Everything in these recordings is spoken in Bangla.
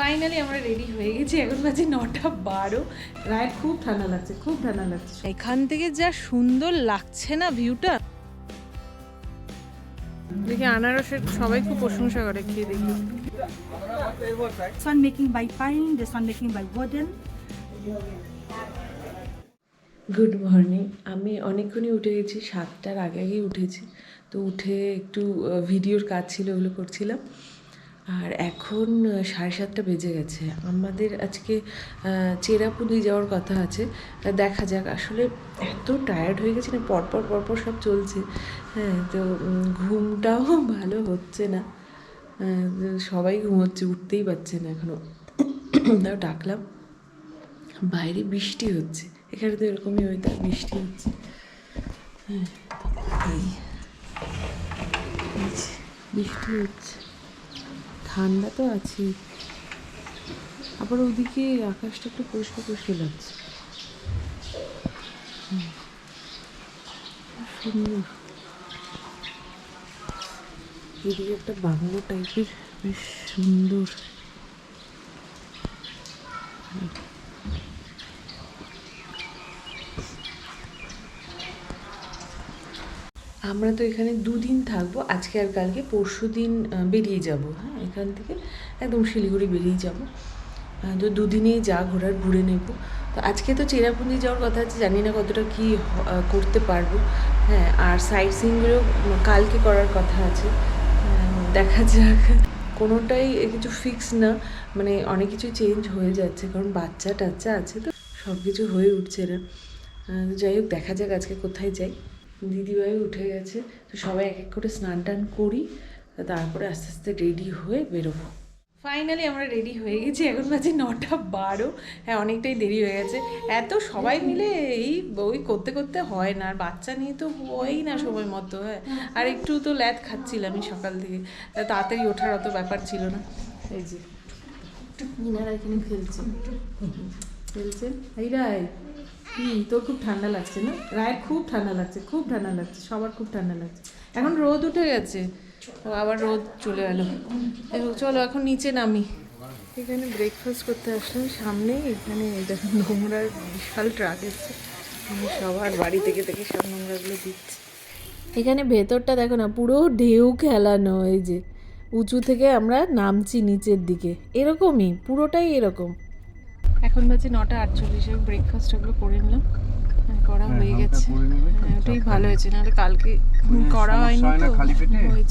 ফাইনালি আমরা রেডি হয়ে গেছি। এখন বাজে 9:12। রায়ের খুব ঠান্ডা লাগছে, খুব ঠান্ডা লাগছে। এখান থেকে যা সুন্দর লাগছে না ভিউটা। দেখি আনারসের সবাই খুব প্রশংসা করে, খেয়ে দেখি। This one making by pine, this one making by wooden. Good morning. আমি অনেকক্ষণই উঠে গেছি, 7টার আগেই উঠেছি। তো উঠে একটু ভিডিওর কাজ ছিল, ওগুলো করছিলাম। আর এখন 7:30 বেজে গেছে। আমাদের আজকে চেরাপুঞ্জি যাওয়ার কথা আছে, দেখা যাক। আসলে এত টায়ার্ড হয়ে গেছি না, পরপর সব চলছে। হ্যাঁ, তো ঘুমটাও ভালো হচ্ছে না। সবাই ঘুমোচ্ছে, উঠতেই পারছে না এখনও। তাও ডাকলাম। বাইরে বৃষ্টি হচ্ছে, এখানে তো এরকমই ওয়েদার, বৃষ্টি হচ্ছে। হ্যাঁ, বৃষ্টি হচ্ছে, ঠান্ডা তো আছে। আবার ওদিকে আকাশটা একটু পরিষ্কার পরিষ্কার লাগছে। সুন্দর। এদিকে একটা বাংলো টাইপের, বেশ সুন্দর। আমরা তো এখানে 2 দিন থাকবো, আজকে আর কালকে। পরশু দিন বেরিয়ে যাব। হ্যাঁ, এখান থেকে একদম শিলিগুড়ি বেরিয়ে যাব। তো 2 দিনেই যা ঘোরার ঘুরে নেব। তো আজকে তো চেরাপুঞ্জি যাওয়ার কথা আছে, জানি না কতটা কী করতে পারবো। হ্যাঁ, আর সাইট সিইংগুলো কালকে করার কথা আছে। দেখা যাক। কোনোটাই কিছু ফিক্স না, মানে অনেক কিছু চেঞ্জ হয়ে যাচ্ছে, কারণ বাচ্চা টাচ্চা আছে, তো সব কিছু হয়ে উঠছে না। যাই হোক, দেখা যাক আজকে কোথায় যাই। দিদিভাই উঠে গেছে, তো সবাই এক এক করে স্নান টান করি, তারপরে আস্তে আস্তে রেডি হয়ে বেরোবো। ফাইনালি আমরা রেডি হয়ে গেছি। এখন বাজে 9:12। হ্যাঁ, অনেকটাই দেরি হয়ে গেছে। এত সবাই মিলে এই ওই করতে করতে হয় না, আর বাচ্চা নিয়ে তো হয়ই না সময় মতো। হ্যাঁ, আর একটু তো ল্যাদ খাচ্ছিলাম আমি সকাল থেকে, তাড়াতাড়ি ওঠার অত ব্যাপার ছিল না। এই যে মিনারা এখানে খেলছে। এই রায়, তোর খুব ঠান্ডা লাগছে না? রায়ের খুব ঠান্ডা লাগছে, খুব ঠান্ডা লাগছে, সবার খুব ঠান্ডা লাগছে। এখন রোদ উঠে গেছে, আবার রোদ চলে গেল। চলো এখন নিচে নামি। এখানে ব্রেকফাস্ট করতে আসলাম সামনে। এখানে দেখুন নোংরার বিশাল ট্রাক এসছে, সবার বাড়ি থেকে সব নোংরাগুলো দিচ্ছে। এখানে ভেতরটা দেখো না, পুরো ঢেউ খেলানো। এই যে উঁচু থেকে আমরা নামছি নিচের দিকে, এরকমই পুরোটাই এরকম। এখন বাজে 9:48। ব্রেকফাস্ট ওগুলো করে নিলাম, করা হয়ে গেছে। ওটাই ভালো হয়েছে, নাহলে কালকে করা হয়নি তো,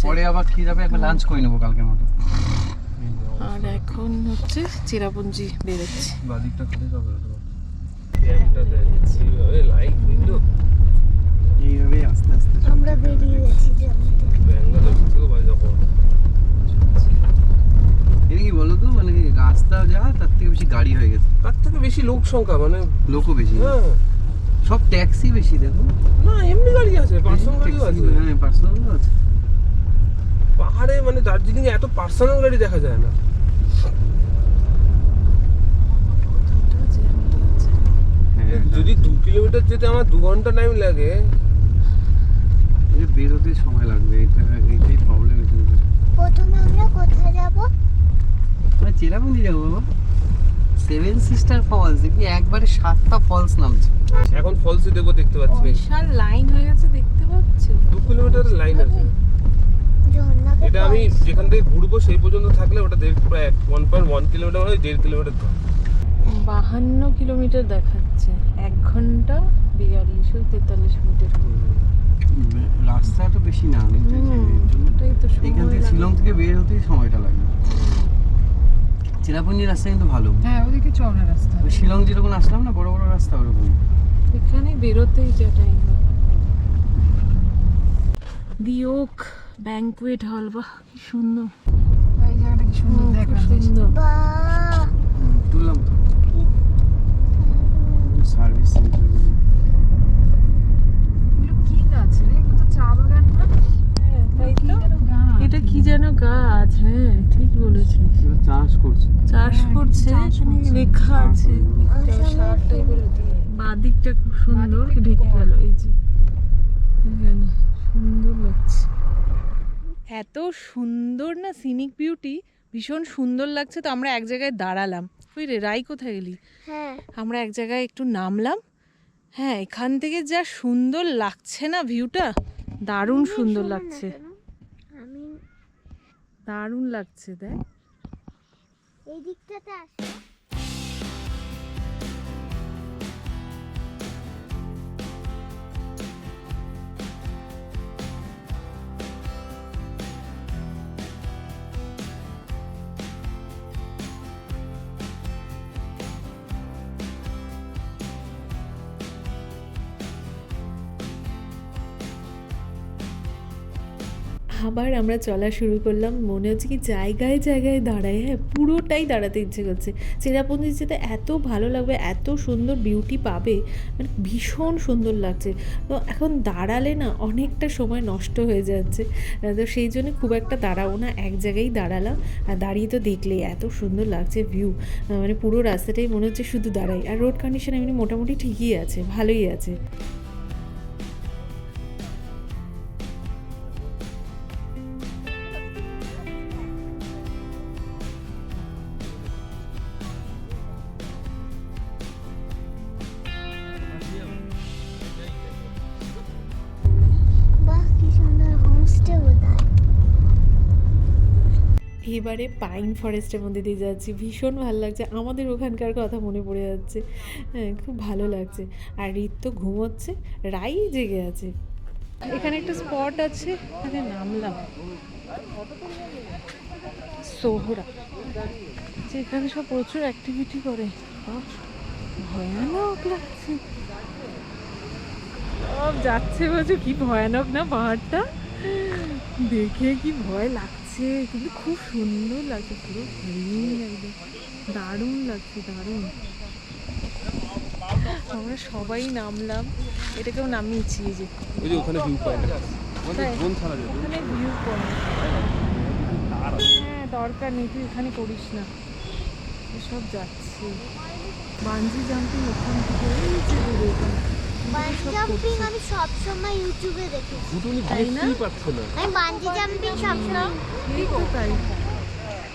পরে আবার খেয়ে যাবে, একবার লাঞ্চ করে নেবো কালকের মতো। আর এখন হচ্ছে চেরাপুঞ্জি বেরোচ্ছি। বাদিকটা খেলে যাবে, এইভাবেই আস্তে আস্তে আমরা বেরিয়ে গেছি। এটা কি বলো তো, মানে রাস্তা যা তার থেকে বেশি গাড়ি হয়ে গেছে, তার থেকে বেশি লোক সংখ্যা, মানে লোকও বেশি। হ্যাঁ, সব ট্যাক্সি বেশি, দেখো না এমনি গাড়ি আছে, পার্সোনাল গাড়িও আছে। হ্যাঁ, পার্সোনালও আছে। পাহাড়ে মানে দার্জিলিং এ এত পার্সোনাল গাড়ি দেখা যায় না। হ্যাঁ, যদি 2 কিলোমিটার যেতে আমার 2 ঘন্টা টাইম লাগে, এই বেরোতে সময় লাগবে, এইটাই প্রবলেম। প্রথমে আমরা কোথায় যাব? আমরা চেরাপুঞ্জি যাবো বাবা। 7 সিস্টার ফলস, দেখি একবারে 7টা ফলস নামছে। এখন ফলসে দেখবো, দেখতে পাচ্ছি বিশাল লাইন হয়ে গেছে, দেখতে পাচ্ছ? 2 কিলোমিটার লাইন আছে। ঝর্ণাকে এটা আমি যেখান থেকে ঘুরবো সেই পর্যন্ত থাকলে ওটা পুরো 1.1 কিলোমিটার, মানে 1.5 কিলোমিটার। 52 কিলোমিটার দেখাচ্ছে, 1 ঘন্টা 42-43 মিনিট। রাস্তা তো বেশি না, ওটাই তো এখান থেকে শিলং থেকে বের হতেই সময়টা লাগে। চেরাপুঞ্জির রাস্তা কিন্তু ভালো। হ্যাঁ, ওদিকে চওড়া রাস্তা। ওই শিলং যেরকম আসলাম না, বড় বড় রাস্তা ওরকম। এখানে বেরোতেই যা টাইম। দিওক ব্যাংকুয়েট হল, বাহ কি সুন্দর। এই জায়গাটা কি সুন্দর, দেখো সুন্দর। বাহ, তুললাম তো সার্ভিস সেন্টার। এগুলো কি গাছ রে? এগুলো তো চা বাগান না? হ্যাঁ, তাই তো। এটা কি যেন গাছ? হ্যাঁ, ঠিক বলেছিস। চাষ করছে, চাষ করছে, লেখা আছে। বাদিকটা খুব সুন্দর ঢেকে গেল। এই যে এখানে সুন্দর লাগছে, এত সুন্দর না সিনিক বিউটি। ভীষণ সুন্দর লাগছে। তো আমরা এক জায়গায় দাঁড়ালাম। ওই রে, রাই কোথায় গেলি? হ্যাঁ আমরা এক জায়গায় একটু নামলাম। হ্যাঁ, এখান থেকে যা সুন্দর লাগছে না ভিউটা, দারুণ সুন্দর লাগছে, আমি দারুণ লাগছে। দেখ এই দিকটাতে আসি। আবার আমরা চলা শুরু করলাম। মনে হচ্ছে কি জায়গায় জায়গায় দাঁড়াই, হ্যাঁ পুরোটাই দাঁড়াতে ইচ্ছে করছে। চেরাপুঞ্জি যেতে এত ভালো লাগবে, এত সুন্দর বিউটি পাবে, মানে ভীষণ সুন্দর লাগছে। তো এখন দাঁড়ালে না অনেকটা সময় নষ্ট হয়ে যাচ্ছে, তো সেই জন্য খুব একটা দাঁড়াবো না, এক জায়গায় দাঁড়ালাম। আর দাঁড়িয়ে তো দেখলে এত সুন্দর লাগছে ভিউ, মানে পুরো রাস্তাটাই মনে হচ্ছে শুধু দাঁড়াই। আর রোড কন্ডিশন এমনি মোটামুটি ঠিকই আছে, ভালোই আছে। বাহ কি সুন্দর হোমস্টে বোধহয়। এবারে পাইন ফরেস্টের মধ্যে দিয়ে যাচ্ছি, ভীষণ ভালো লাগছে, আমাদের ওখানকার কথা মনে পড়ে যাচ্ছে। হ্যাঁ, খুব ভালো লাগছে। আর রিত তো ঘুমোচ্ছে, রাই জেগে আছে। এখানে একটা স্পট আছে, এখানে নামলাম, সোহরা, যেখানে সব প্রচুর অ্যাক্টিভিটি করে। বাহ, ভয়ানক লাগছে। সব যাচ্ছে বলছে, কি ভয়ানক না পাহাড়টা, দেখে কি ভয় লাগছে, কিন্তু খুব সুন্দর লাগছে, পুরো গ্রিন একদম, দারুণ লাগছে, দারুণ। আমরা সবাই নামলাম, এটাকেও নামিয়েছি। এই যে ওই যে ওখানে ভিউ পয়েন্ট তাই? ড্রোন ছাড়া যাবে। ওখানে ভিউ পয়েন্ট। হ্যাঁ, দরকার নেই, তুই এখানে করিস না, এসব যাচ্ছে। বাঞ্জি জাম্পিং ওখান থেকে এই যে দূরে ওখানে। বাঞ্জি জাম্পিং আমি সব সময় ইউটিউবে দেখেছি। দুটোনি তাই না? দেখতেই পাচ্ছে না। আমি বাঞ্জি জাম্পিং সব সময় এই তো তাই,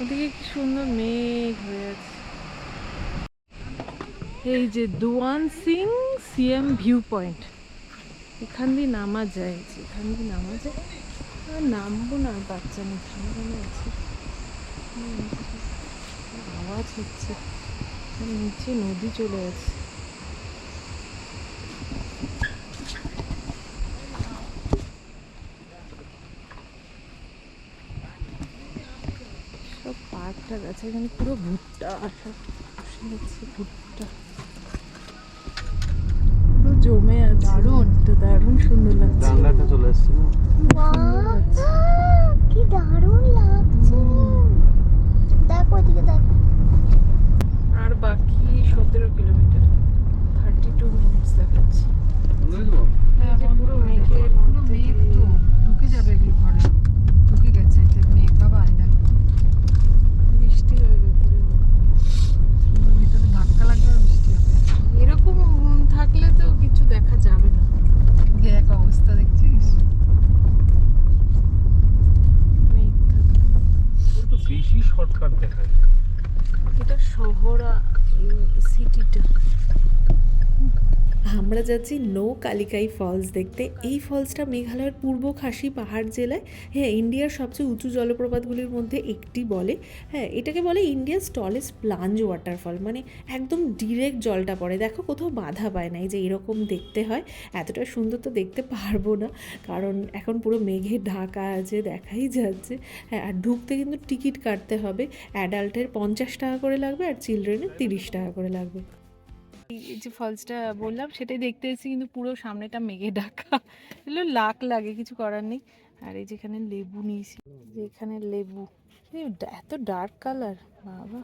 ওদিকে কি সুন্দর মেঘ হয়ে আছে। এই যে দুয়ান সিং সিএম ভিউ পয়েন্ট, এখান দিয়ে নামা যায়, এখান দিয়ে নামা যায়। আর নামবো না, বাচ্চা নেই, থামানো আছে, আওয়াজ হচ্ছে, আর নিচে নদী চলে আছে। সব পার্কটা গেছে, এখানে পুরো ভুট্টা, সব বসে গেছে ভুট্টা, পুরো জমে আছে। দারুণ, তো দারুণ সুন্দর লাগছে। জানলাটা চলে আসছে না? বাহ কি দারুণ লাগছে। দেখো ওইদিকে দেখো। আর বাকি 17 কিলোমিটার, 32 মিনিটস দেখাচ্ছে। এই যে পুরো মেঘের মধ্যে দিয়ে। ঢুকে যাবে এগুলো ঘরে, ঢুকে গেছে মেঘ বাবা। আয়না বৃষ্টি হয়ে গেছে, ভিতরে ধাক্কা লাগবে আর বৃষ্টি হবে। এরকম থাকলে তো কিছু দেখা যাবে না। এক অবস্থা দেখছিস। মেঘ থাকলে। একটু বেশি শর্টকাট দেখায়। এটা শহরা সিটিটা। আমরা যাচ্ছি নো কালিকাই ফলস দেখতে। এই ফলসটা মেঘালয়ের পূর্ব খাসি পাহাড় জেলায়, হ্যাঁ ইন্ডিয়ার সবচেয়ে উঁচু জলপ্রপাতগুলির মধ্যে একটি বলে। হ্যাঁ, এটাকে বলে ইন্ডিয়াস টলেস্ট প্লাঞ্জ ওয়াটারফল, মানে একদম ডিরেক্ট জলটা পড়ে। দেখো কোথাও বাধা পায় না, এই যে এরকম দেখতে হয়। এতটা সুন্দর তো দেখতে পারবো না, কারণ এখন পুরো মেঘে ঢাকা আছে, দেখাই যাচ্ছে। হ্যাঁ, আর ঢুকতে কিন্তু টিকিট কাটতে হবে। অ্যাডাল্টের 50 টাকা করে লাগবে, আর চিলড্রেনের 30 টাকা করে লাগবে। এই যে ফলসটা বললাম সেটাই দেখতে এসেছি, কিন্তু পুরো সামনেটা মেঘে ঢাকা, এগুলো লাখ লাগে, কিছু করার নেই। আর এই যেখানে লেবু নিয়েছি, যে এখানে লেবু, এত ডার্ক কালার, বাবা।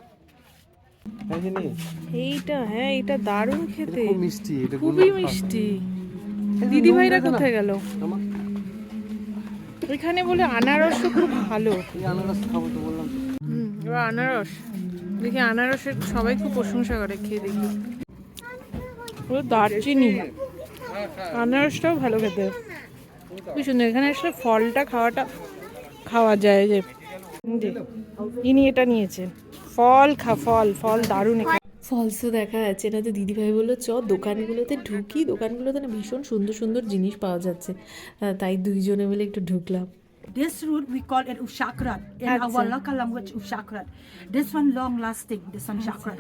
এইটা, হ্যাঁ এটা দারুণ খেতে, খুব মিষ্টি, এটা খুবই মিষ্টি। দিদি ভাইরা কোথায় গেল? এখানে বলে আনারসও খুব ভালো। এই আনারস খাবো তো বললাম। এবার আনারস দেখি, আনারসের সবাই খুব প্রশংসা করে, খেয়ে দেখি। পুরো দারচিনি, আনারসটাও ভালো খেতে, খুবই সুন্দর। এখানে আসলে ফলটা খাওয়া যায়, যে ইনি এটা নিয়েছেন। ফল ফল দারুণ। ফলসও দেখা যাচ্ছে না, তো দিদিভাই বললো চ দোকানগুলোতে ঢুকি, দোকানগুলোতে না ভীষণ সুন্দর সুন্দর জিনিস পাওয়া যাচ্ছে, তাই দুইজনে মিলে একটু ঢুকলাম। This root we call it ushakrat. In our local language, ushakrat. This one long lasting. This one shakrat.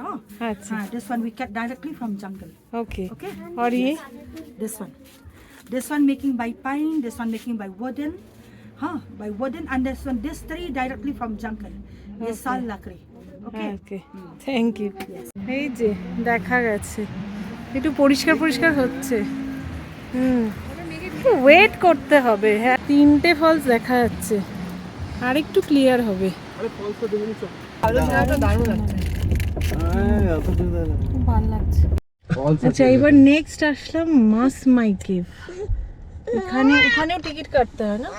This one we get directly from jungle. Okay, Okay. और ये This one. This one making by pine. This one making by wooden. By wooden. And this three directly from jungle. Yes, sal lakri. Okay. Okay, thank you. এই যে দেখা গেছে একটু পরিষ্কার পরিষ্কার হচ্ছে। একটু ওয়েট করতে হবে। হ্যাঁ, 3টে ফলস দেখা যাচ্ছে, আর একটু ক্লিয়ার হবে। আলো ছায়াটা দারুণ লাগছে, খুব ভালো লাগছে। আচ্ছা, এবার নেক্সট আসলাম মাসমাই কেভ। এখানেও টিকিট কাটতে হয় না?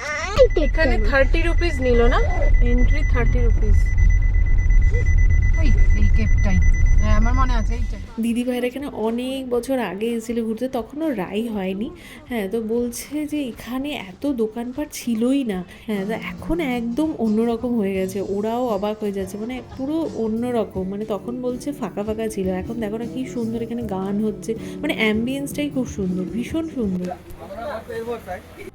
এখানে 30 রুপিস নিল না এন্ট্রি, 30 রুপিস। এই কেপটাই আমার মনে আছে এইটা। দিদি ভাইরা এখানে অনেক বছর আগে এসেছিল ঘুরতে, তখনও রাই হয়নি। হ্যাঁ, তো বলছে যে এখানে এত দোকানপাট ছিলই না। হ্যাঁ, তো এখন একদম অন্যরকম হয়ে গেছে, ওরাও অবাক হয়ে যাচ্ছে, মানে পুরো অন্যরকম। মানে তখন বলছে ফাঁকা ফাঁকা ছিল, এখন দেখো না কি সুন্দর এখানে গান হচ্ছে, মানে অ্যাম্বিয়েন্সটাই খুব সুন্দর, ভীষণ সুন্দর।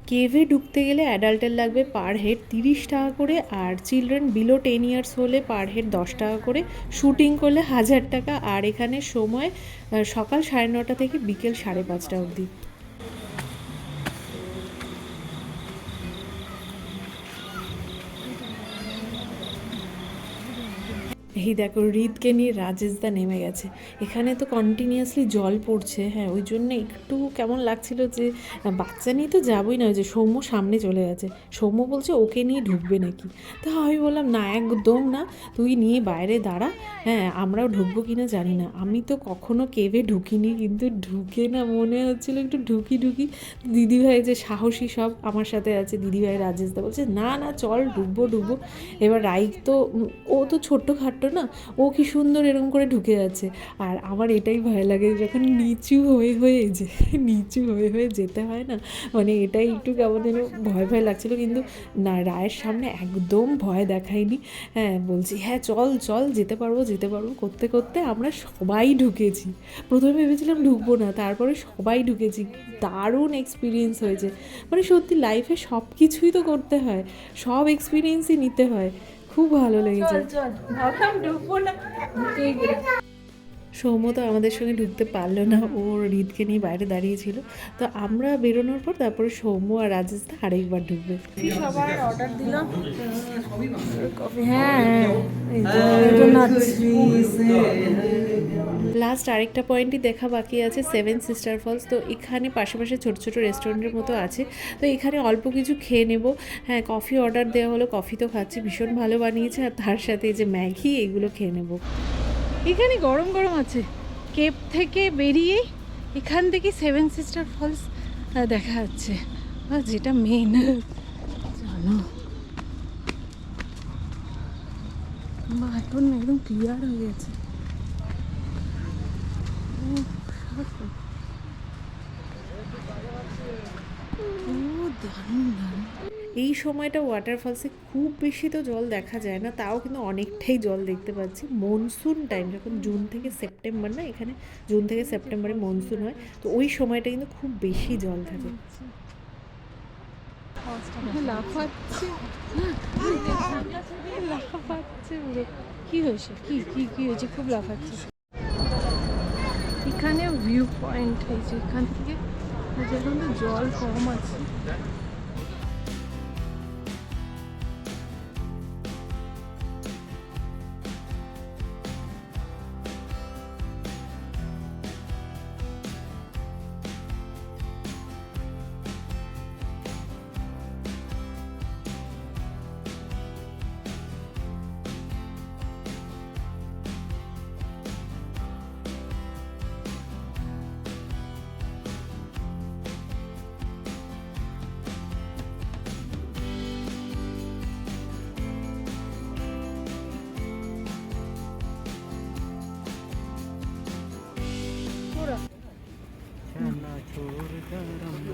কেভে ঢুকতে গেলে অ্যাডাল্টের লাগবে পার হেড 30 টাকা করে, আর চিলড্রেন বিলো 10 ইয়ার্স হলে পার হেড 10 টাকা করে, শুটিং করলে 1000 টাকা। আর এখানে সময় সকাল 9:30 থেকে বিকেল 5:30 অবধি। এই দেখো, হৃদকে নিয়ে রাজেশদা নেমে গেছে। এখানে তো কন্টিনিউয়াসলি জল পড়ছে, হ্যাঁ, ওই জন্য একটু কেমন লাগছিল যে বাচ্চা নিয়ে তো যাবোই না। ওই যে সৌম্য সামনে চলে গেছে, সৌম্য বলছে ওকে নিয়ে ঢুকবে নাকি, তো আমি বললাম না, একদম না, তুই নিয়ে বাইরে দাঁড়া। হ্যাঁ, আমরাও ঢুকবো কিনা জানি না, আমি তো কখনো কেভে ঢুকিনি, কিন্তু ঢুকে না মনে হচ্ছিলো একটু ঢুকি। দিদিভাই যে সাহসী সব আমার সাথে আছে, দিদিভাই রাজেশদা বলছে না না চল ঢুকবো। এবার রাইক তো ও তো ছোট্ট খাট্ট না, ও কি সুন্দর এরকম করে ঢুকে যাচ্ছে। আর আমার এটাই ভয় লাগে যখন নিচু হয়ে যেতে হয় না, মানে এটাই একটু কেমন যেন ভয় লাগছিল। কিন্তু না, রায়ের সামনে একদম ভয় দেখায়নি। হ্যাঁ, বলছি হ্যাঁ চল যেতে পারবো করতে করতে আমরা সবাই ঢুকেছি। প্রথমে ভেবেছিলাম ঢুকবো না, তারপরে সবাই ঢুকেছি। দারুণ এক্সপিরিয়েন্স হয়েছে, মানে সত্যি লাইফে সব কিছুই তো করতে হয়, সব এক্সপিরিয়েন্সই নিতে হয়, খুব ভালো লেগেছে। সৌম্য তো আমাদের সঙ্গে ঢুকতে পারলো না, ওর হৃদকে নিয়ে বাইরে দাঁড়িয়েছিল। তো আমরা বেরোনোর পর তারপরে সৌম্য আর রাজেশদা আরেকবার ঢুকবে। সবার অর্ডার দিলাম কফি। হ্যাঁ, লাস্ট আরেকটা পয়েন্টই দেখা বাকি আছে, 7 সিস্টার ফলস। তো এখানে পাশাপাশি ছোট রেস্টুরেন্টের মতো আছে, তো এখানে অল্প কিছু খেয়ে নেব। হ্যাঁ, কফি অর্ডার দেওয়া হলো, কফি তো খাচ্ছি, ভীষণ ভালো বানিয়েছে। আর তার সাথে এই যে ম্যাগি, এগুলো খেয়ে নেব। এখানে গরম আছে। কেপ থেকে বেরিয়ে এখান থেকে 7 সিস্টার ফলস দেখা যাচ্ছে, আর যেটা মেন জানো, এখন একদম ক্লিয়ার হয়ে গেছে। এই সময়টা ওয়াটারফলসে খুব বেশি তো জল দেখা যায় না, তাও কিন্তু অনেকটাই জল দেখতে পাচ্ছি। মনসুন টাইম যখন জুন থেকে সেপ্টেম্বর, না এখানে জুন থেকে সেপ্টেম্বরে মনসুন হয়, তো ওই সময়টা কিন্তু খুব বেশি জল থাকে। লাফাচ্ছে কি হয়েছে, কি হয়েছে, খুব লাফাচ্ছে। এখানে ভিউ পয়েন্ট হয়েছে, এখান থেকে যেখান তো জল কম আছে।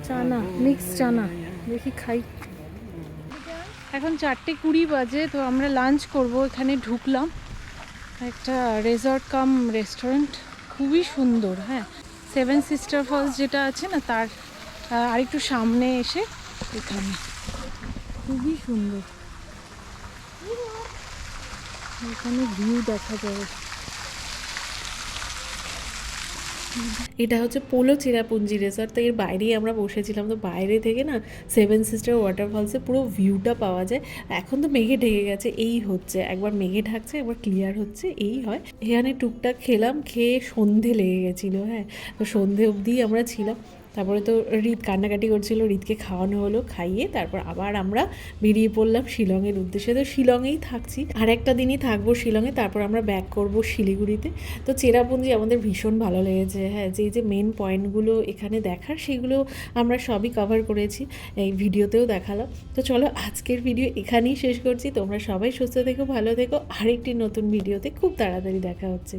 চানা, মিক্স চানা, দেখি খাই। এখন 4:20 বাজে, তো আমরা লাঞ্চ করব। এখানে ঢুকলাম একটা রেজর্ট কাম রেস্টুরেন্ট, খুবই সুন্দর। হ্যাঁ, 7 সিস্টার ফলস যেটা আছে না, তার আরেকটু সামনে এসে এখানে খুবই সুন্দর, এখানে ভিউ দেখা যাবে। এটা হচ্ছে পোলো চেরাপুঞ্জি রিসর্ট, তো এর বাইরেই আমরা বসেছিলাম। তো বাইরে থেকে না 7 সিস্টার ওয়াটারফলসে পুরো ভিউটা পাওয়া যায়। এখন তো মেঘে ঢেকে গেছে, এই হচ্ছে, একবার মেঘে ঢাকছে একবার ক্লিয়ার হচ্ছে, এই হয়। এখানে টুকটাক খেলাম, খেয়ে সন্ধে লেগে গেছিলো। হ্যাঁ, তো সন্ধে অবধিই আমরা ছিলাম। তারপরে তো রিত কান্নাকাটি করছিল, রিতকে খাওয়ানো হলো, খাইয়ে তারপর আবার আমরা বেরিয়ে পড়লাম শিলংয়ের উদ্দেশ্যে। তো শিলংয়েই থাকছি, আর একটা দিনই থাকবো শিলংয়ে, তারপর আমরা ব্যাক করব শিলিগুড়িতে। তো চেরাপুঞ্জি আমাদের ভীষণ ভালো লেগেছে। হ্যাঁ, যে মেন পয়েন্টগুলো এখানে দেখার, সেগুলো আমরা সবই কভার করেছি, এই ভিডিওতেও দেখালাম। তো চলো আজকের ভিডিও এখানেই শেষ করছি। তোমরা সবাই সুস্থ থেকো, ভালো থেকো। আরেকটি নতুন ভিডিওতে খুব তাড়াতাড়ি দেখা হচ্ছে।